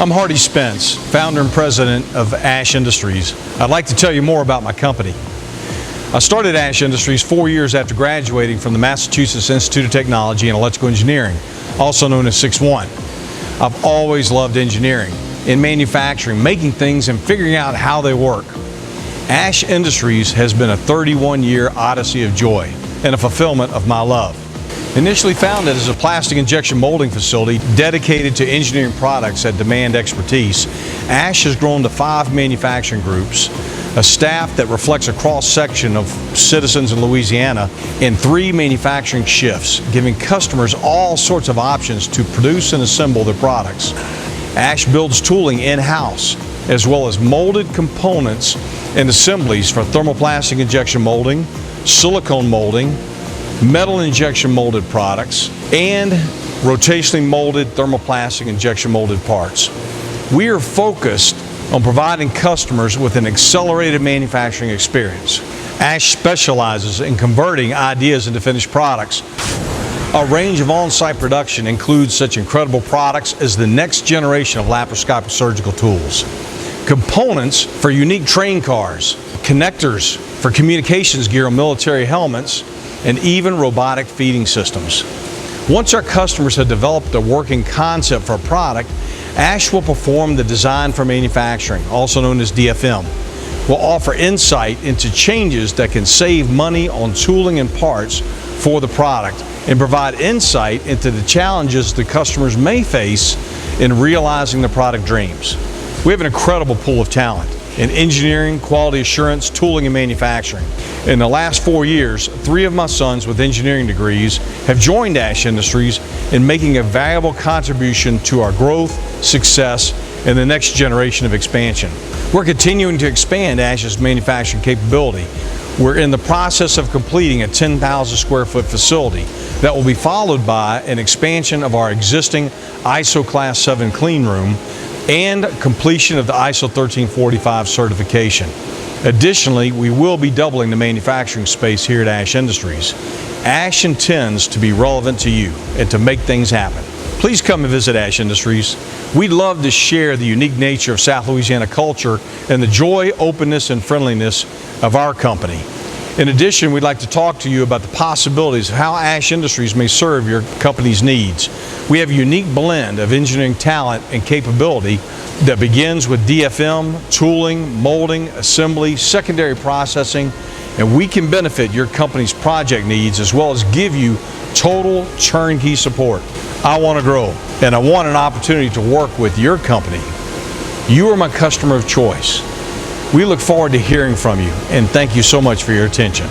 I'm Hardy Spence, founder and president of Ash Industries. I'd like to tell you more about my company. I started Ash Industries 4 years after graduating from the Massachusetts Institute of Technology and Electrical Engineering, also known as 6-1. I've always loved engineering, in manufacturing, making things and figuring out how they work. Ash Industries has been a 31-year odyssey of joy and a fulfillment of my love. Initially founded as a plastic injection molding facility dedicated to engineering products that demand expertise, Ash has grown to 5 manufacturing groups, a staff that reflects a cross-section of citizens in Louisiana, and 3 manufacturing shifts, giving customers all sorts of options to produce and assemble their products. Ash builds tooling in-house, as well as molded components and assemblies for thermoplastic injection molding, silicone molding, metal injection molded products, and rotationally molded thermoplastic injection molded parts. We are focused on providing customers with an accelerated manufacturing experience. Ash specializes in converting ideas into finished products. Our range of on-site production includes such incredible products as the next generation of laparoscopic surgical tools, components for unique train cars, connectors for communications gear on military helmets, and even robotic feeding systems. Once our customers have developed a working concept for a product, Ash will perform the design for manufacturing, also known as DFM. We'll offer insight into changes that can save money on tooling and parts for the product and provide insight into the challenges the customers may face in realizing the product dreams. We have an incredible pool of talent in engineering, quality assurance, tooling, and manufacturing. In the last 4 years, 3 of my sons with engineering degrees have joined Ash Industries in making a valuable contribution to our growth, success, and the next generation of expansion. We're continuing to expand Ash's manufacturing capability. We're in the process of completing a 10,000 square foot facility that will be followed by an expansion of our existing ISO Class 7 clean room and completion of the ISO 1345 certification. Additionally, we will be doubling the manufacturing space here at Ash Industries. Ash intends to be relevant to you and to make things happen. Please come and visit Ash Industries. We'd love to share the unique nature of South Louisiana culture and the joy, openness, and friendliness of our company. In addition, we'd like to talk to you about the possibilities of how Ash Industries may serve your company's needs. We have a unique blend of engineering talent and capability that begins with DFM, tooling, molding, assembly, secondary processing, and we can benefit your company's project needs as well as give you total turnkey support. I want to grow, and I want an opportunity to work with your company. You are my customer of choice. We look forward to hearing from you, and thank you so much for your attention.